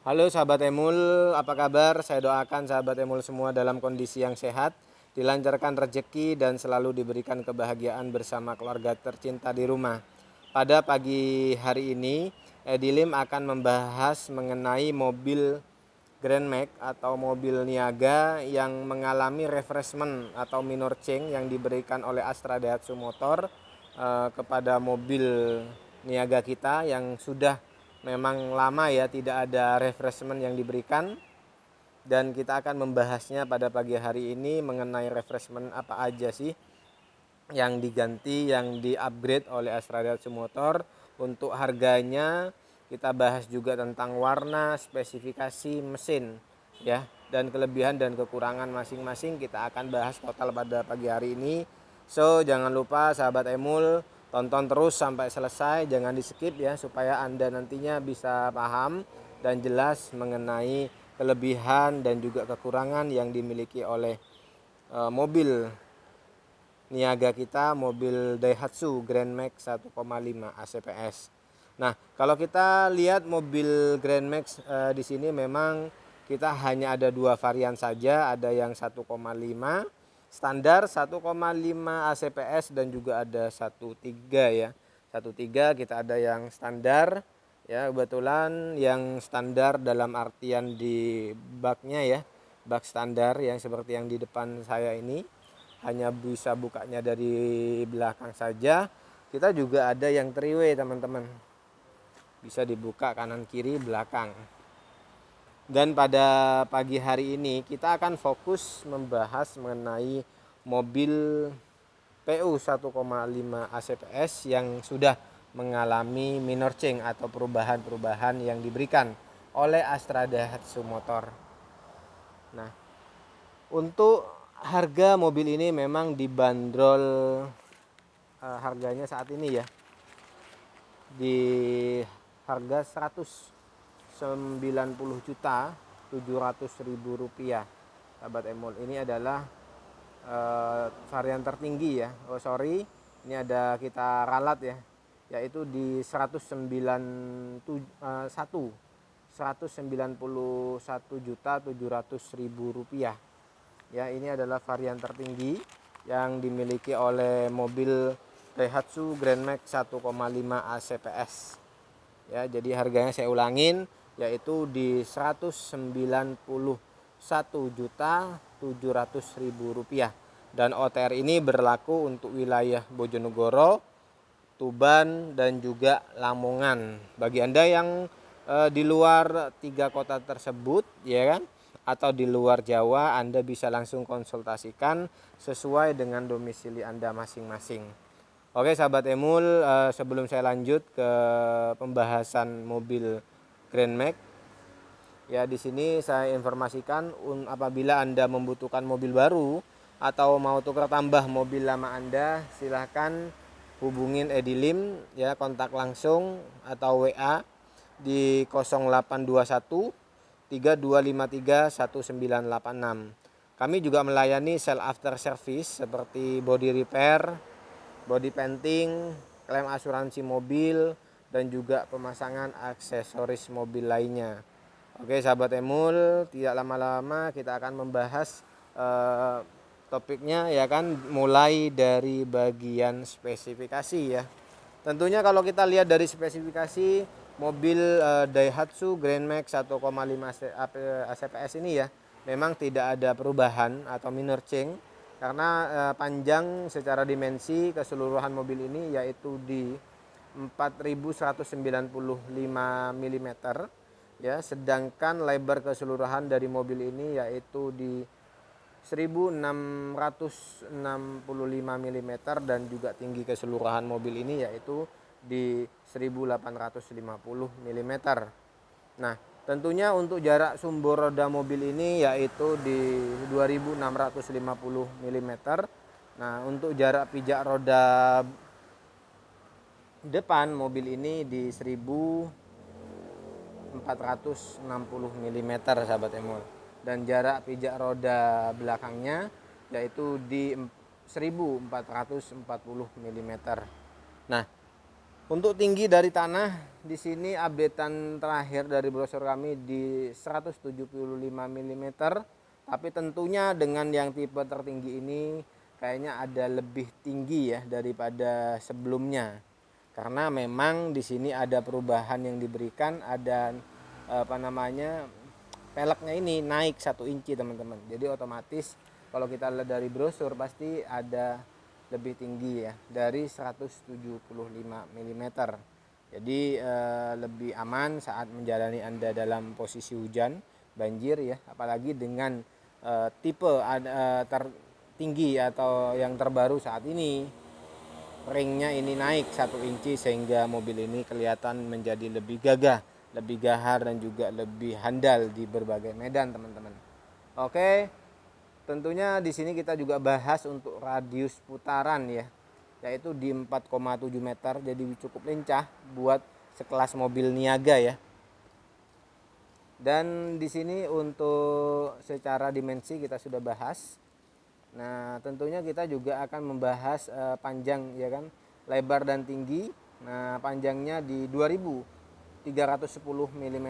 Halo sahabat Emul, apa kabar? Saya doakan sahabat Emul semua dalam kondisi yang sehat, dilancarkan rezeki dan selalu diberikan kebahagiaan bersama keluarga tercinta di rumah. Pada pagi hari ini, Edilim akan membahas mengenai mobil Grand Max atau mobil niaga yang mengalami refreshment atau minor change yang diberikan oleh Astra Daihatsu Motor kepada mobil niaga kita yang sudah memang lama ya tidak ada refreshment yang diberikan, dan kita akan membahasnya pada pagi hari ini mengenai refreshment apa aja sih yang diganti, yang di-upgrade oleh Astra Daihatsu Motor. Untuk harganya kita bahas juga tentang warna, spesifikasi mesin ya, dan kelebihan dan kekurangan masing-masing kita akan bahas total pada pagi hari ini. So, jangan lupa sahabat Emul tonton terus sampai selesai, jangan di-skip ya supaya Anda nantinya bisa paham dan jelas mengenai kelebihan dan juga kekurangan yang dimiliki oleh mobil niaga kita, mobil Daihatsu Grand Max 1,5 ACPS. Nah, kalau kita lihat mobil Grand Max di sini memang kita hanya ada dua varian saja, ada yang 1,5 standar, 1,5 ACPS, dan juga ada 1,3 ya. 1,3 kita ada yang standar ya, kebetulan yang standar dalam artian di baknya ya, bak standar yang seperti yang di depan saya ini hanya bisa bukanya dari belakang saja. Kita juga ada yang three way teman-teman, bisa dibuka kanan kiri belakang. Dan pada pagi hari ini kita akan fokus membahas mengenai mobil PU 1,5 ACPS yang sudah mengalami minor change atau perubahan-perubahan yang diberikan oleh Astra Daihatsu Motor. Nah, untuk harga mobil ini memang dibanderol harganya saat ini ya di harga 190.700.000 rupiah sahabat Emul. Ini adalah varian tertinggi ya. Oh sorry, ini ada kita ralat ya, yaitu di 191.700.000 rupiah. Ya, ini adalah varian tertinggi yang dimiliki oleh mobil Daihatsu Grand Max 1,5 ACPS. Ya, jadi harganya saya ulangin yaitu di 191.700.000 rupiah. Dan OTR ini berlaku untuk wilayah Bojonegoro, Tuban, dan juga Lamongan. Bagi Anda yang di luar tiga kota tersebut ya kan, atau di luar Jawa, Anda bisa langsung konsultasikan sesuai dengan domisili Anda masing-masing. Oke sahabat Emul, sebelum saya lanjut ke pembahasan mobil Grand Max, ya di sini saya informasikan apabila Anda membutuhkan mobil baru atau mau tukar tambah mobil lama Anda, silahkan hubungin Edilim ya, kontak langsung atau WA di 0821 3253 1986. Kami juga melayani sell after service seperti body repair, body painting, klaim asuransi mobil, dan juga pemasangan aksesoris mobil lainnya. Oke sahabat Emul, tidak lama-lama kita akan membahas topiknya ya kan, mulai dari bagian spesifikasi ya. Tentunya kalau kita lihat dari spesifikasi mobil Daihatsu Grand Max 1,5 ACPS ini ya, memang tidak ada perubahan atau minor change karena panjang secara dimensi keseluruhan mobil ini yaitu di 4195 mm ya, sedangkan lebar keseluruhan dari mobil ini yaitu di 1665 mm, dan juga tinggi keseluruhan mobil ini yaitu di 1850 mm. Nah, tentunya untuk jarak sumber roda mobil ini yaitu di 2650 mm. Nah, untuk jarak pijak roda depan mobil ini di 1460 mm sahabat Emul, dan jarak pijak roda belakangnya yaitu di 1440 mm. Nah, Untuk tinggi dari tanah di sini updatean terakhir dari brosur kami di 175 mm. Tapi tentunya dengan yang tipe tertinggi ini kayaknya ada lebih tinggi ya daripada sebelumnya. Karena memang di sini ada perubahan yang diberikan, ada peleknya ini naik 1 inci teman-teman. Jadi otomatis kalau kita lihat dari brosur pasti ada lebih tinggi ya dari 175 mm. Jadi lebih aman saat menjalani Anda dalam posisi hujan, banjir ya, apalagi dengan tipe tertinggi atau yang terbaru saat ini. Ringnya ini naik 1 inci sehingga mobil ini kelihatan menjadi lebih gagah, lebih gahar dan juga lebih handal di berbagai medan teman-teman. Oke, tentunya di sini kita juga bahas untuk radius putaran ya, yaitu di 4,7 meter, jadi cukup lincah buat sekelas mobil niaga ya. Dan di sini untuk secara dimensi kita sudah bahas. Nah, tentunya kita juga akan membahas panjang ya kan, lebar dan tinggi. Nah, panjangnya di 2310 mm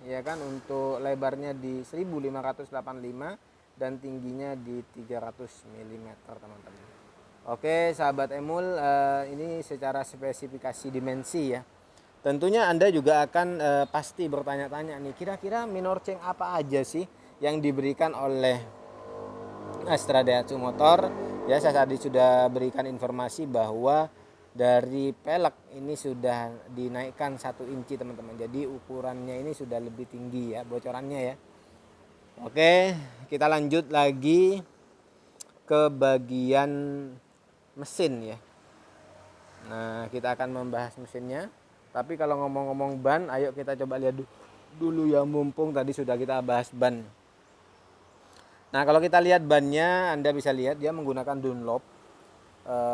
ya kan, untuk lebarnya di 1585 dan tingginya di 300 mm teman-teman. Oke, sahabat Emul, ini secara spesifikasi dimensi ya. Tentunya Anda juga akan pasti bertanya-tanya nih, kira-kira minor change apa aja sih yang diberikan oleh Astra Daihatsu Motor. Ya, saya tadi sudah berikan informasi bahwa dari pelek ini sudah dinaikkan 1 inci teman-teman. Jadi ukurannya ini sudah lebih tinggi ya bocorannya ya. Oke, kita lanjut lagi ke bagian mesin ya. Nah, kita akan membahas mesinnya. Tapi kalau ngomong-ngomong ban, ayo kita coba lihat dulu ya, mumpung tadi sudah kita bahas ban. Nah, kalau kita lihat bannya, Anda bisa lihat dia menggunakan Dunlop,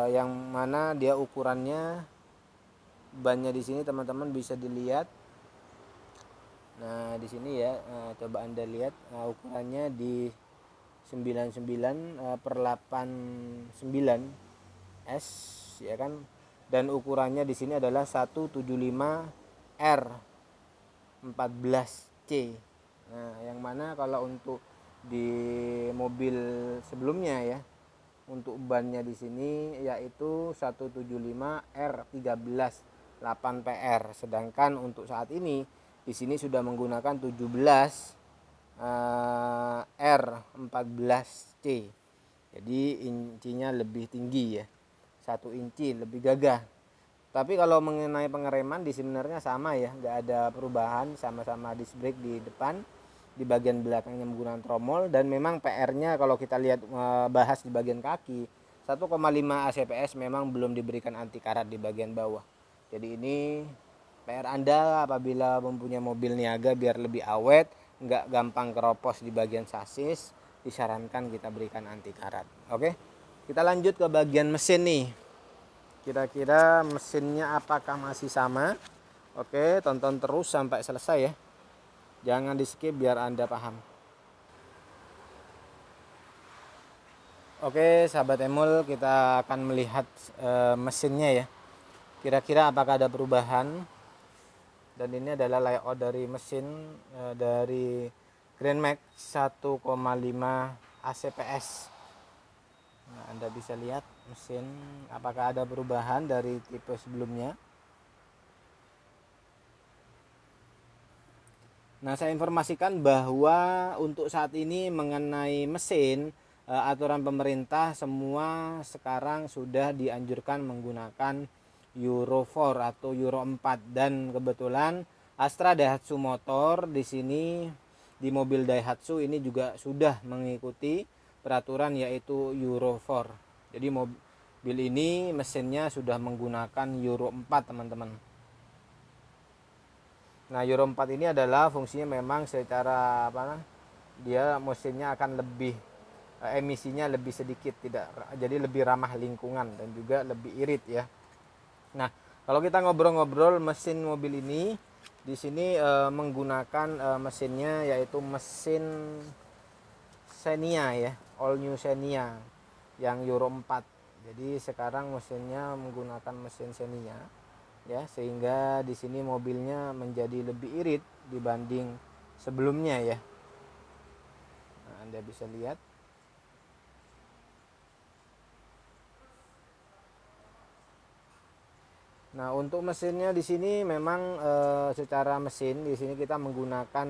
yang mana dia ukurannya, bannya di sini teman-teman bisa dilihat. Nah, di sini ya, coba Anda lihat ukurannya di 99 per 89 S ya kan, dan ukurannya di sini adalah 175 R 14C. Nah, yang mana kalau untuk di mobil sebelumnya ya, untuk bannya di sini yaitu 175 R13 8PR, sedangkan untuk saat ini di sini sudah menggunakan 17 R14C. Jadi incinya lebih tinggi ya, 1 inci lebih gagah. Tapi kalau mengenai pengereman di sebenarnya sama ya, nggak ada perubahan, sama-sama disc brake di depan, di bagian belakangnya menggunakan tromol. Dan memang PR-nya kalau kita lihat bahas di bagian kaki, 1,5 ACPS memang belum diberikan anti karat di bagian bawah. Jadi ini PR Anda apabila mempunyai mobil niaga biar lebih awet, nggak gampang keropos di bagian sasis, disarankan kita berikan anti karat. Oke, kita lanjut ke bagian mesin nih. Kira-kira mesinnya apakah masih sama? Oke, tonton terus sampai selesai ya. Jangan di skip biar Anda paham. Oke, sahabat Emul, kita akan melihat mesinnya ya. Kira-kira apakah ada perubahan? Dan ini adalah layout dari mesin dari Grand Max 1,5 ACPS. Nah, Anda bisa lihat mesin apakah ada perubahan dari tipe sebelumnya. Nah, saya informasikan bahwa untuk saat ini mengenai mesin, aturan pemerintah semua sekarang sudah dianjurkan menggunakan Euro 4 atau Euro 4, dan kebetulan Astra Daihatsu Motor di sini di mobil Daihatsu ini juga sudah mengikuti peraturan yaitu Euro 4. Jadi mobil ini mesinnya sudah menggunakan Euro 4 teman-teman. Nah, Euro 4 ini adalah fungsinya memang secara dia mesinnya akan lebih emisinya lebih sedikit, tidak jadi lebih ramah lingkungan dan juga lebih irit ya. Nah, kalau kita ngobrol-ngobrol mesin mobil ini di sini menggunakan mesinnya yaitu mesin Xenia ya, all new Xenia yang Euro 4. Jadi sekarang mesinnya menggunakan mesin Xenia. ya, sehingga di sini mobilnya menjadi lebih irit dibanding sebelumnya ya. Nah, Anda bisa lihat. Nah, untuk mesinnya di sini memang secara mesin di sini kita menggunakan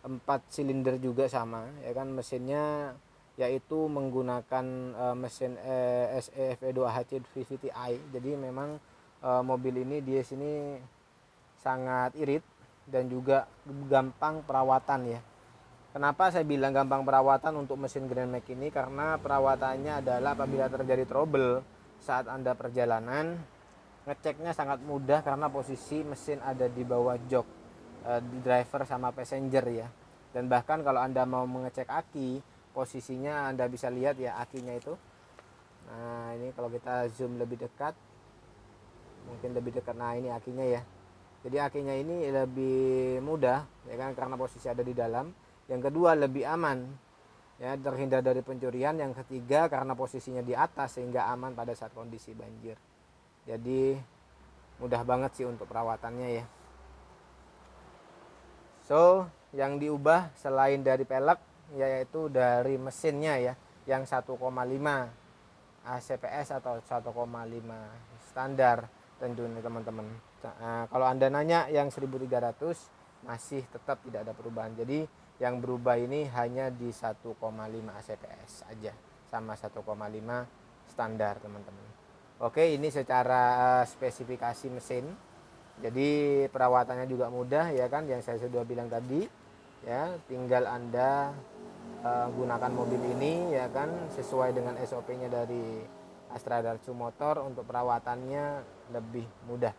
4 silinder juga sama ya kan, mesinnya yaitu menggunakan mesin SEFE2HC VVT-i. Jadi memang mobil ini di sini sangat irit dan juga gampang perawatan ya. Kenapa saya bilang gampang perawatan untuk mesin Grand Max ini? Karena perawatannya adalah apabila terjadi trouble saat Anda perjalanan, ngeceknya sangat mudah karena posisi mesin ada di bawah jok di driver sama passenger ya. Dan bahkan kalau Anda mau mengecek aki, posisinya Anda bisa lihat ya akinya itu. Nah, ini kalau kita zoom lebih dekat, mungkin lebih dekat. Nah, ini akinya ya. Jadi akinya ini lebih mudah ya kan, karena posisi ada di dalam. Yang kedua, lebih aman ya, terhindar dari pencurian. Yang ketiga, karena posisinya di atas sehingga aman pada saat kondisi banjir. Jadi mudah banget sih untuk perawatannya ya. So, yang diubah selain dari pelek yaitu dari mesinnya ya, yang 1,5 ACPS atau 1,5 standar tentunya teman-teman. Nah, kalau Anda nanya yang 1300 masih tetap tidak ada perubahan. Jadi yang berubah ini hanya di 1,5 ACPS aja, sama 1,5 standar teman-teman. Oke, ini secara spesifikasi mesin. Jadi perawatannya juga mudah ya kan, yang saya sudah bilang tadi ya. Tinggal Anda gunakan mobil ini ya kan sesuai dengan SOP-nya dari Astra Darsu Motor, untuk perawatannya lebih mudah.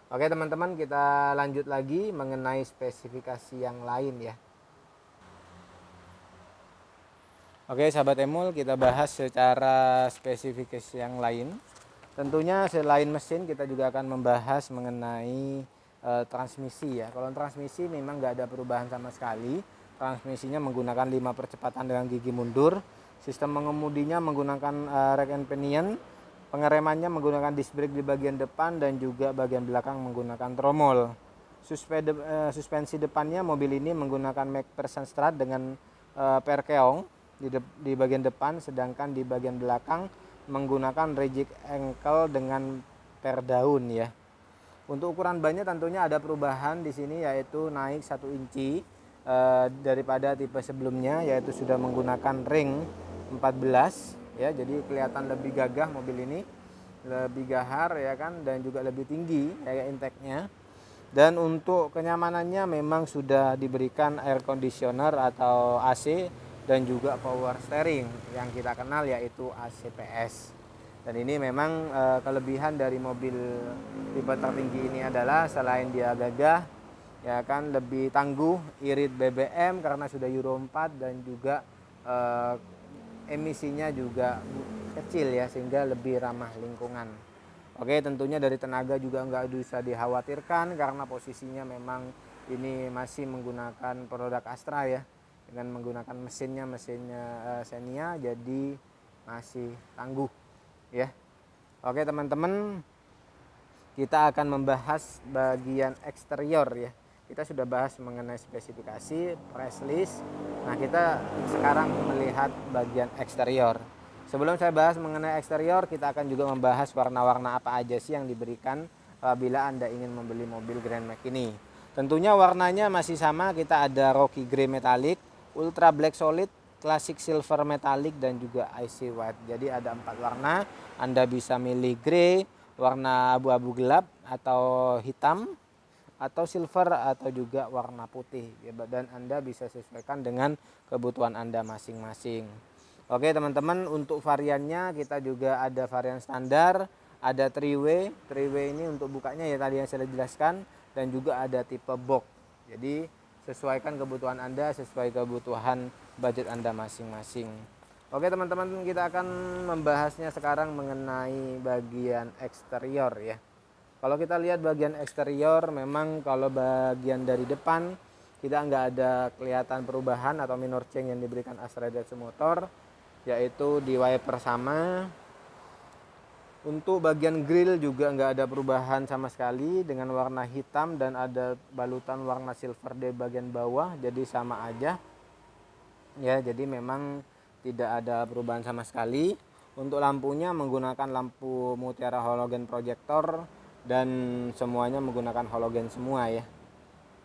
Oke teman-teman, kita lanjut lagi mengenai spesifikasi yang lain ya. Oke sahabat Emul, kita bahas secara spesifikasi yang lain. Tentunya selain mesin kita juga akan membahas mengenai transmisi ya. Kalau transmisi memang nggak ada perubahan sama sekali. Transmisinya menggunakan 5 percepatan dengan gigi mundur. Sistem mengemudinya menggunakan rack and pinion. Pengeremannya menggunakan disc brake di bagian depan dan juga bagian belakang menggunakan tromol. Suspensi depannya mobil ini menggunakan McPherson strut dengan perkeong di bagian depan, sedangkan di bagian belakang menggunakan rigid ankle dengan per daun ya. Untuk ukuran bannya tentunya ada perubahan di sini, yaitu naik 1 inci daripada tipe sebelumnya, yaitu sudah menggunakan ring 14 ya. Jadi kelihatan lebih gagah mobil ini, lebih gahar ya kan, dan juga lebih tinggi kayak intake-nya. Dan untuk kenyamanannya memang sudah diberikan air conditioner atau AC dan juga power steering yang kita kenal yaitu ACPS. Dan ini memang kelebihan dari mobil tipe tertinggi ini adalah selain dia gagah ya kan, lebih tangguh, irit BBM karena sudah Euro 4, dan juga emisinya juga kecil ya, sehingga lebih ramah lingkungan. Oke, tentunya dari tenaga juga nggak bisa dikhawatirkan karena posisinya memang ini masih menggunakan produk Astra ya, dengan menggunakan mesinnya Xenia, jadi masih tangguh ya. Oke teman-teman, kita akan membahas bagian eksterior ya. Kita sudah bahas mengenai spesifikasi, price list. Nah, kita sekarang melihat bagian eksterior. Sebelum saya bahas mengenai eksterior, kita akan juga membahas warna-warna apa aja sih yang diberikan apabila Anda ingin membeli mobil Grand Max ini. Tentunya warnanya masih sama, kita ada Rocky Grey Metallic, Ultra Black Solid, Classic Silver Metallic, dan juga Icy White. Jadi ada 4 warna. Anda bisa milih grey, warna abu-abu gelap, atau hitam, atau silver, atau juga warna putih. Dan Anda bisa sesuaikan dengan kebutuhan Anda masing-masing. Oke teman-teman, untuk variannya kita juga ada varian standar, ada 3-way. 3-way ini untuk bukanya ya tadi yang saya jelaskan, dan juga ada tipe box. Jadi sesuaikan kebutuhan Anda, sesuai kebutuhan budget Anda masing-masing. Oke teman-teman, kita akan membahasnya sekarang mengenai bagian eksterior ya. Kalau kita lihat bagian eksterior, memang kalau bagian dari depan kita nggak ada kelihatan perubahan atau minor change yang diberikan Astra Darsu Motor, yaitu di wiper sama, Untuk bagian grill juga nggak ada perubahan sama sekali, dengan warna hitam dan ada balutan warna silver di bagian bawah, jadi sama aja ya. Jadi memang tidak ada perubahan sama sekali. Untuk lampunya menggunakan lampu mutiara halogen proyektor dan semuanya menggunakan halogen semua ya.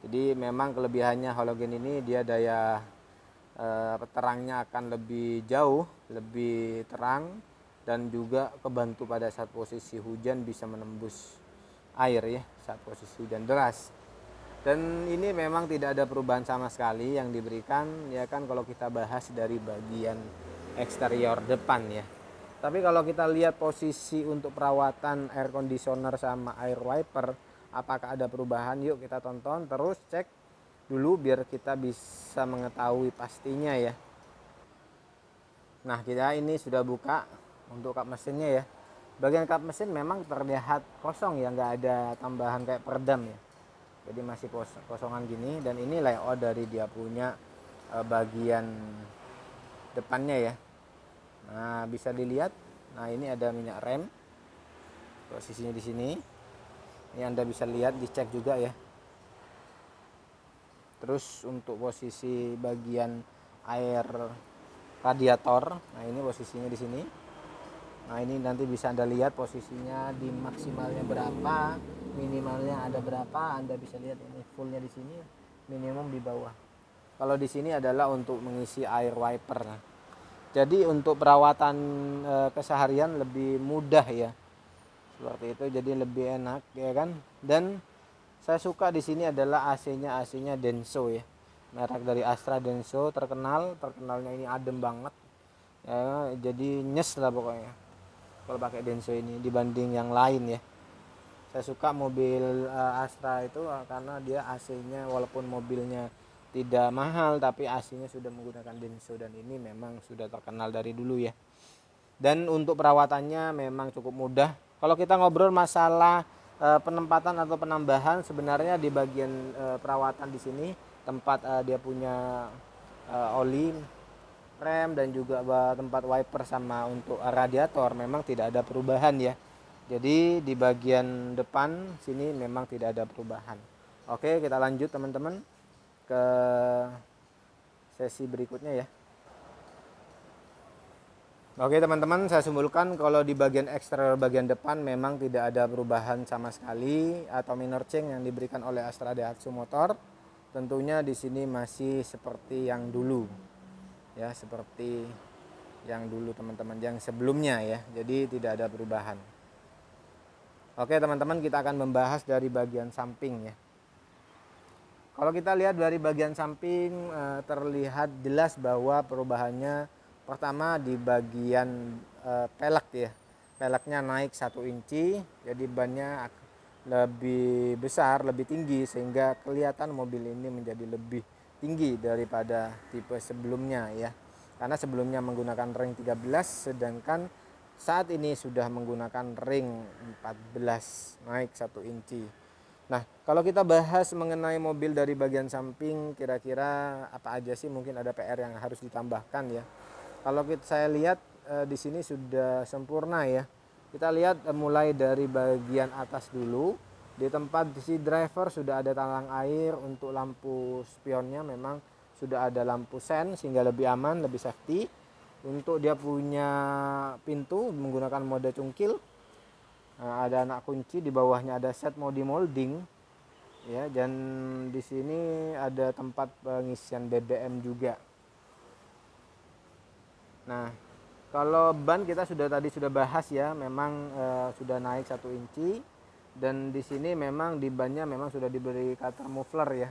Jadi memang kelebihannya halogen ini, dia daya terangnya akan lebih jauh, lebih terang, dan juga kebantu pada saat posisi hujan bisa menembus air ya, saat posisi hujan deras. Dan ini memang tidak ada perubahan sama sekali yang diberikan ya kan, kalau kita bahas dari bagian eksterior depan ya. Tapi kalau kita lihat posisi untuk perawatan air conditioner sama air wiper, apakah ada perubahan? Yuk kita tonton terus, cek dulu biar kita bisa mengetahui pastinya ya. Nah, kita ini sudah buka untuk kap mesinnya ya. Bagian kap mesin memang terlihat kosong ya, nggak ada tambahan kayak peredam ya. Jadi masih kosongan gini, dan ini layout dari dia punya bagian depannya ya. Nah, bisa dilihat. Nah, ini ada minyak rem. Posisinya di sini. Ini Anda bisa lihat, dicek juga ya. Terus untuk posisi bagian air radiator, nah ini posisinya di sini. Nah, ini nanti bisa Anda lihat posisinya di maksimalnya berapa, minimalnya ada berapa. Anda bisa lihat ini fullnya di sini, minimum di bawah. Kalau di sini adalah untuk mengisi air wiper. Nah, jadi untuk perawatan keseharian lebih mudah ya. Seperti itu, jadi lebih enak ya kan. Dan saya suka di sini adalah AC-nya Denso ya. Merek dari Astra Denso, terkenalnya ini adem banget. Ya, jadi nyes lah pokoknya kalau pakai Denso ini dibanding yang lain ya. Saya suka mobil Astra itu karena dia AC-nya walaupun mobilnya tidak mahal, tapi AC-nya sudah menggunakan Denso, dan ini memang sudah terkenal dari dulu ya. Dan untuk perawatannya memang cukup mudah. Kalau kita ngobrol masalah penempatan atau penambahan, sebenarnya di bagian perawatan di sini tempat dia punya oli, rem, dan juga tempat wiper sama untuk radiator memang tidak ada perubahan ya. Jadi di bagian depan sini memang tidak ada perubahan. Oke, kita lanjut teman-teman ke sesi berikutnya ya. Oke teman-teman, saya simpulkan kalau di bagian eksterior bagian depan memang tidak ada perubahan sama sekali atau minor change yang diberikan oleh Astra Daihatsu Motor. Tentunya di sini masih seperti yang dulu ya, seperti yang dulu teman-teman, yang sebelumnya ya. Jadi tidak ada perubahan. Oke teman-teman, kita akan membahas dari bagian samping ya. Kalau kita lihat dari bagian samping terlihat jelas bahwa perubahannya pertama di bagian pelek ya. Peleknya naik 1 inci, jadi bannya lebih besar, lebih tinggi, sehingga kelihatan mobil ini menjadi lebih tinggi daripada tipe sebelumnya ya. Karena sebelumnya menggunakan ring 13, sedangkan saat ini sudah menggunakan ring 14, naik 1 inci. Nah, kalau kita bahas mengenai mobil dari bagian samping, kira-kira apa aja sih mungkin ada PR yang harus ditambahkan ya. Kalau saya lihat di sini sudah sempurna ya. Kita lihat mulai dari bagian atas dulu. Di tempat si driver sudah ada talang air, untuk lampu spionnya memang sudah ada lampu sen sehingga lebih aman, lebih safety. Untuk dia punya pintu menggunakan mode cungkil. Nah, ada anak kunci, di bawahnya ada set mode molding ya, dan di sini ada tempat pengisian BBM juga. Nah, kalau ban kita sudah bahas ya, memang sudah naik 1 inci, dan di sini memang di bannya memang sudah diberi cutter muffler ya.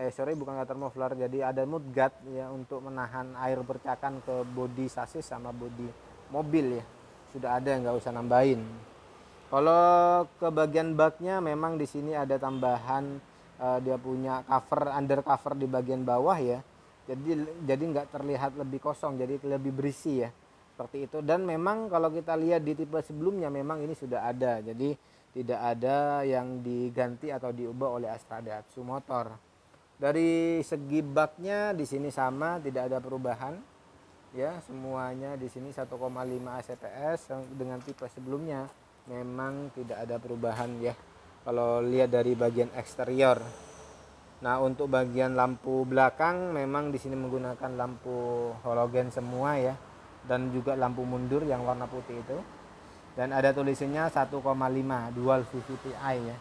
Bukan cutter muffler, jadi ada mudguard ya untuk menahan air bercakan ke bodi sasis sama bodi mobil ya. Sudah ada, nggak usah nambahin. Kalau ke bagian baknya memang di sini ada tambahan dia punya cover, undercover di bagian bawah ya. Jadi nggak terlihat lebih kosong, jadi lebih berisi ya. Seperti itu. Dan memang kalau kita lihat di tipe sebelumnya memang ini sudah ada. Jadi tidak ada yang diganti atau diubah oleh Astra Daihatsu Motor. Dari segi baknya di sini sama, tidak ada perubahan. ya, semuanya di sini 1,5 ACPS dengan tipe sebelumnya memang tidak ada perubahan ya. Kalau lihat dari bagian eksterior. Nah, untuk bagian lampu belakang memang di sini menggunakan lampu halogen semua ya, dan juga lampu mundur yang warna putih itu. Dan ada tulisannya 1,5 dual VVT-i ya.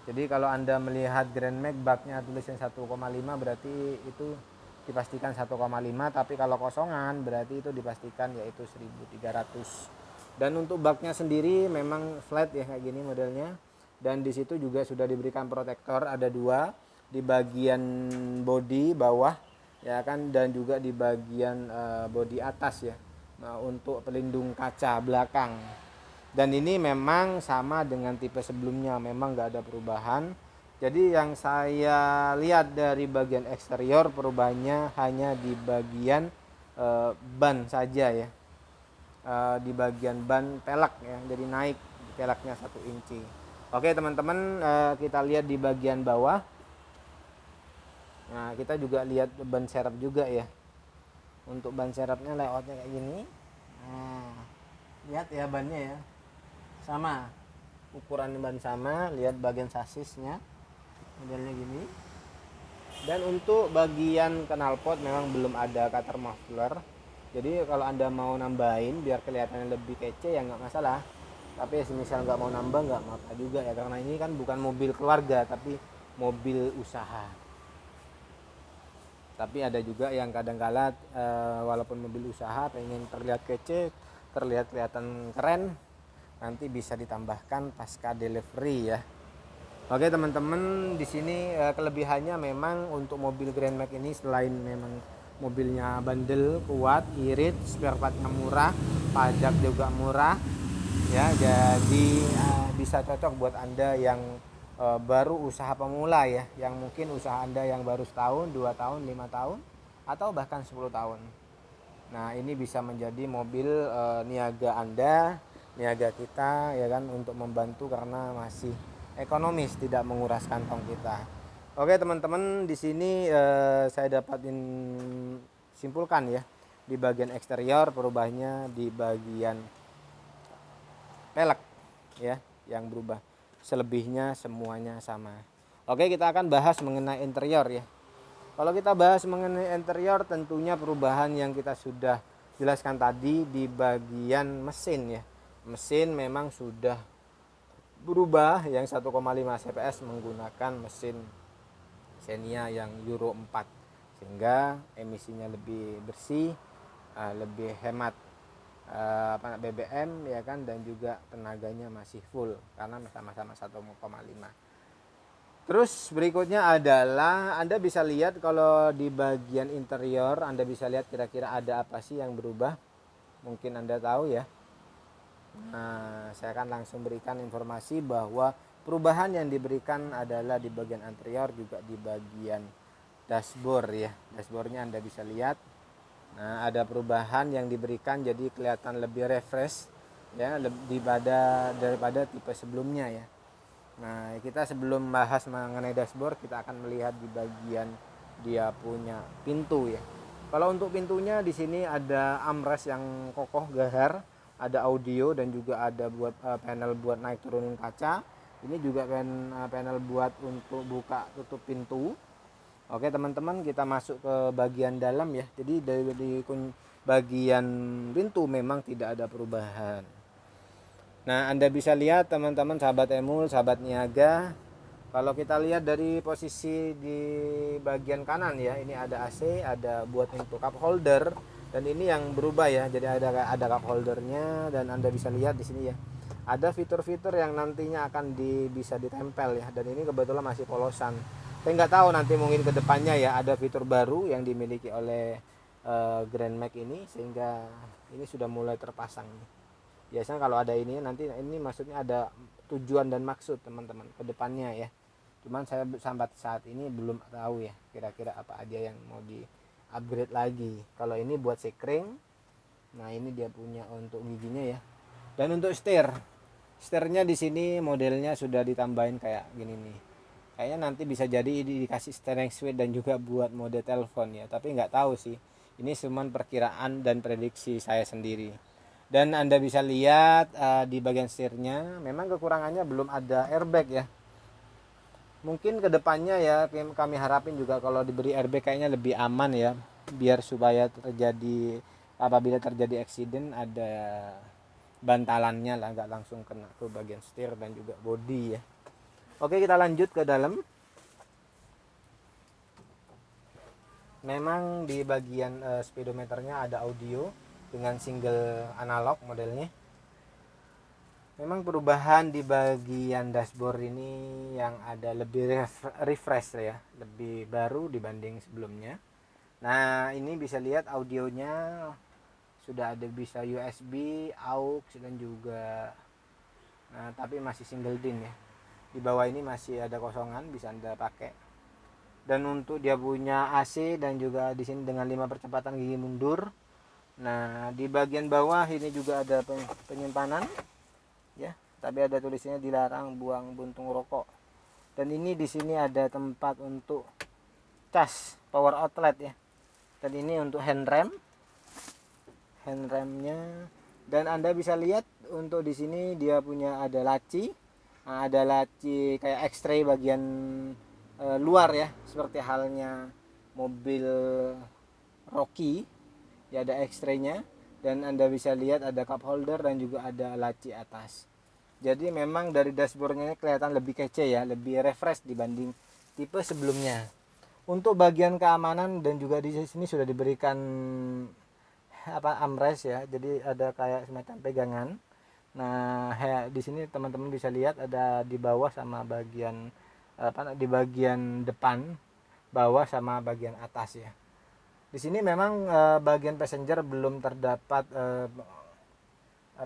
Jadi kalau Anda melihat Grand Max baknya tulisan 1,5 berarti itu dipastikan 1,5, tapi kalau kosongan berarti itu dipastikan yaitu 1.300. Dan untuk baknya sendiri memang flat ya kayak gini modelnya. Dan di situ juga sudah diberikan protektor, ada dua di bagian bodi bawah ya kan, dan juga di bagian bodi atas ya. Nah, untuk pelindung kaca belakang. Dan ini memang sama dengan tipe sebelumnya, memang nggak ada perubahan. Jadi yang saya lihat dari bagian eksterior perubahannya hanya di bagian ban saja ya. Di bagian ban pelek ya, jadi naik peleknya 1 inci. Oke teman-teman, kita lihat di bagian bawah. Nah, kita juga lihat ban serep juga ya. Untuk ban serepnya layoutnya kayak gini. Nah, lihat ya bannya ya, sama ukuran ban sama. Lihat bagian sasisnya modelnya gini. Dan untuk bagian knalpot memang belum ada cutter muffler, jadi kalau Anda mau nambahin biar kelihatannya lebih kece ya nggak masalah, tapi semisal nggak mau nambah nggak apa juga ya, karena ini kan bukan mobil keluarga tapi mobil usaha. Tapi ada juga yang kadang-kala walaupun mobil usaha pengen terlihat kece, terlihat kelihatan keren, nanti bisa ditambahkan pasca delivery ya. Oke teman-teman, di sini kelebihannya memang untuk mobil Grand Max ini selain memang mobilnya bandel, kuat, irit, spare partnya murah, pajak juga murah ya. Jadi bisa cocok buat Anda yang baru usaha pemula ya, yang mungkin usaha Anda yang baru setahun, 2 tahun, 5 tahun atau bahkan 10 tahun. Nah, ini bisa menjadi mobil niaga Anda, niaga kita ya kan, untuk membantu karena masih ekonomis, tidak menguras kantong kita. Oke teman-teman, di sini saya dapatin simpulkan ya, di bagian eksterior perubahannya di bagian pelek ya yang berubah. Selebihnya semuanya sama. Oke, kita akan bahas mengenai interior ya. Kalau kita bahas mengenai interior, tentunya perubahan yang kita sudah jelaskan tadi di bagian mesin ya. Mesin memang sudah berubah, yang 1,5 CPS menggunakan mesin Xenia yang Euro 4 sehingga emisinya lebih bersih, lebih hemat BBM ya kan, dan juga tenaganya masih full karena sama-sama 1,5. Terus berikutnya adalah Anda bisa lihat kalau di bagian interior, Anda bisa lihat kira-kira ada apa sih yang berubah. Mungkin Anda tahu ya. Nah, saya akan langsung berikan informasi bahwa perubahan yang diberikan adalah di bagian interior, juga di bagian dashboard ya. Dashboardnya Anda bisa lihat. Nah, ada perubahan yang diberikan, jadi kelihatan lebih refresh ya, daripada tipe sebelumnya ya. Nah, kita sebelum bahas mengenai dashboard, kita akan melihat di bagian dia punya pintu ya. Kalau untuk pintunya di sini ada armrest yang kokoh gahar, ada audio, dan juga ada buat panel buat naik turunin kaca. Ini juga panel buat untuk buka tutup pintu. Oke teman-teman, kita masuk ke bagian dalam ya. Jadi dari bagian pintu memang tidak ada perubahan. Nah, Anda bisa lihat teman-teman, sahabat Emul, sahabat niaga, kalau kita lihat dari posisi di bagian kanan ya, ini ada AC, ada buat untuk cup holder, dan ini yang berubah ya. Jadi ada cup holdernya, dan Anda bisa lihat di sini ya. Ada fitur-fitur yang nantinya akan bisa ditempel ya, dan ini kebetulan masih polosan. Saya nggak tahu nanti mungkin ke depannya ya ada fitur baru yang dimiliki oleh Grand Max ini, sehingga ini sudah mulai terpasang. Biasanya kalau ada ini nanti, ini maksudnya ada tujuan dan maksud teman-teman ke depannya ya. Cuman saya sampai saat ini belum tahu ya kira-kira apa aja yang mau di upgrade lagi. Kalau ini buat sekring, nah ini dia punya untuk giginya ya. Dan untuk setirnya di sini modelnya sudah ditambahin kayak gini nih. Kayaknya nanti bisa jadi dikasih steering wheel dan juga buat mode telepon ya, tapi nggak tahu sih. Ini cuma perkiraan dan prediksi saya sendiri. Dan Anda bisa lihat di bagian setirnya memang kekurangannya belum ada airbag ya. Mungkin kedepannya ya kami harapin juga kalau diberi airbag kayaknya lebih aman ya, biar supaya apabila terjadi accident ada bantalannya lah, nggak langsung kena ke bagian setir dan juga bodi ya. Oke, kita lanjut ke dalam. Memang di bagian speedometernya ada audio dengan single analog modelnya. Memang perubahan di bagian dashboard ini yang ada lebih refresh ya, lebih baru dibanding sebelumnya. Nah, ini bisa lihat audionya sudah ada bisa USB, AUX dan juga tapi masih single DIN ya. Di bawah ini masih ada kosongan, bisa Anda pakai. Dan untuk dia punya AC dan juga di sini dengan 5 percepatan gigi mundur. Nah, di bagian bawah ini juga ada penyimpanan ya, tapi ada tulisannya dilarang buang buntung rokok. Dan ini di sini ada tempat untuk cas power outlet ya. Dan ini untuk handremnya. Dan Anda bisa lihat untuk di sini dia punya ada laci. Nah, ada laci kayak X-ray bagian luar ya, seperti halnya mobil Rocky ya, ada X-ray-nya. Dan Anda bisa lihat ada cup holder dan juga ada laci atas. Jadi memang dari dashboardnya ini kelihatan lebih kece ya, lebih refresh dibanding tipe sebelumnya. Untuk bagian keamanan dan juga di sini sudah diberikan armrest ya, jadi ada kayak semacam pegangan. Nah, di sini teman-teman bisa lihat ada di bawah sama bagian di bagian depan, bawah sama bagian atas ya. Di sini memang bagian passenger belum terdapat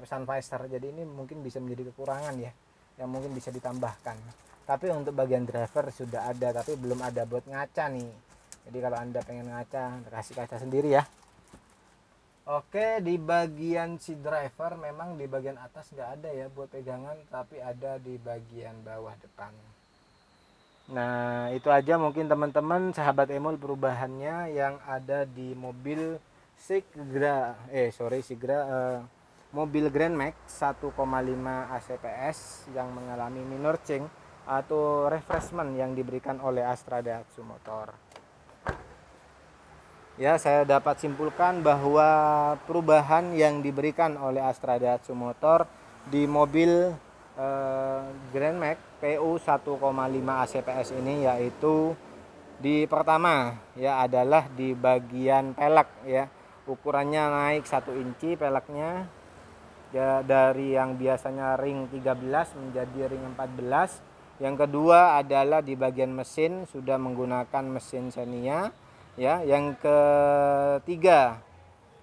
sun visor, jadi ini mungkin bisa menjadi kekurangan ya, yang mungkin bisa ditambahkan. Tapi untuk bagian driver sudah ada, tapi belum ada buat ngaca nih. Jadi kalau Anda pengen ngaca, kasih kaca sendiri ya. Oke, di bagian si driver memang di bagian atas nggak ada ya buat pegangan, tapi ada di bagian bawah depan. Nah, itu aja mungkin teman-teman sahabat Emul perubahannya yang ada di mobil Sigra mobil Grand Max 1,5 ACPS yang mengalami minor change atau refreshment yang diberikan oleh Astra Daihatsu Motor. Ya, saya dapat simpulkan bahwa perubahan yang diberikan oleh Astra Daihatsu Motor di mobil Grand Max PU 1,5 ACPS ini yaitu di pertama ya adalah di bagian pelek ya, ukurannya naik 1 inci peleknya ya, dari yang biasanya ring 13 menjadi ring 14. Yang kedua adalah di bagian mesin sudah menggunakan mesin Xenia ya. Yang ketiga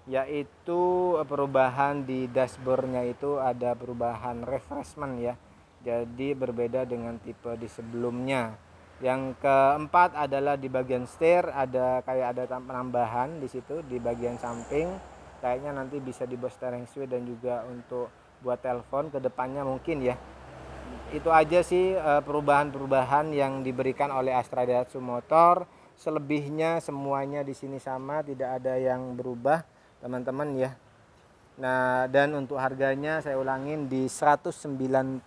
yaitu perubahan di dashboardnya itu ada perubahan refreshment ya, jadi berbeda dengan tipe di sebelumnya. Yang keempat adalah di bagian setir ada kayak ada penambahan di situ di bagian samping, kayaknya nanti bisa di steering wheel dan juga untuk buat telepon ke depannya mungkin ya. Itu aja sih perubahan-perubahan yang diberikan oleh Astra Daihatsu Motor. Selebihnya semuanya di sini sama, tidak ada yang berubah teman-teman ya. Nah, dan untuk harganya saya ulangin di 191.700.000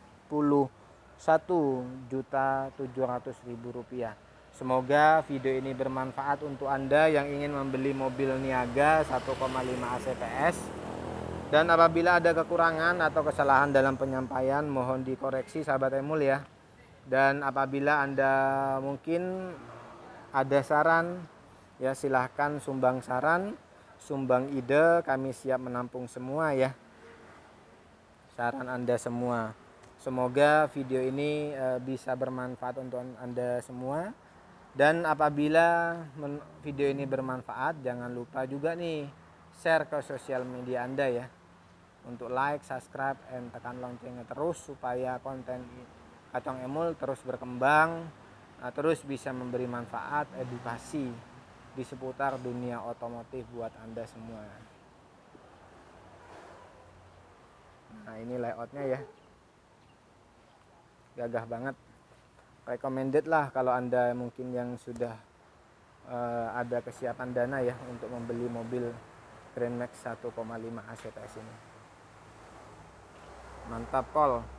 rupiah. Semoga video ini bermanfaat untuk Anda yang ingin membeli mobil Niaga 1,5 ACPS. Dan apabila ada kekurangan atau kesalahan dalam penyampaian mohon dikoreksi sahabat Emul ya. Dan apabila Anda mungkin ada saran ya, silahkan sumbang saran, sumbang ide, kami siap menampung semua ya saran Anda semua. Semoga video ini bisa bermanfaat untuk Anda semua. Dan apabila video ini bermanfaat, jangan lupa juga nih share ke sosial media Anda ya, untuk like, subscribe, dan tekan loncengnya terus supaya konten Kacang Emul terus berkembang, terus bisa memberi manfaat edukasi di seputar dunia otomotif buat Anda semua. Nah, ini layoutnya ya, gagah banget, recommended lah kalau Anda mungkin yang sudah ada kesiapan dana ya untuk membeli mobil Grand Max 1,5 ACTS ini. Mantap Kol.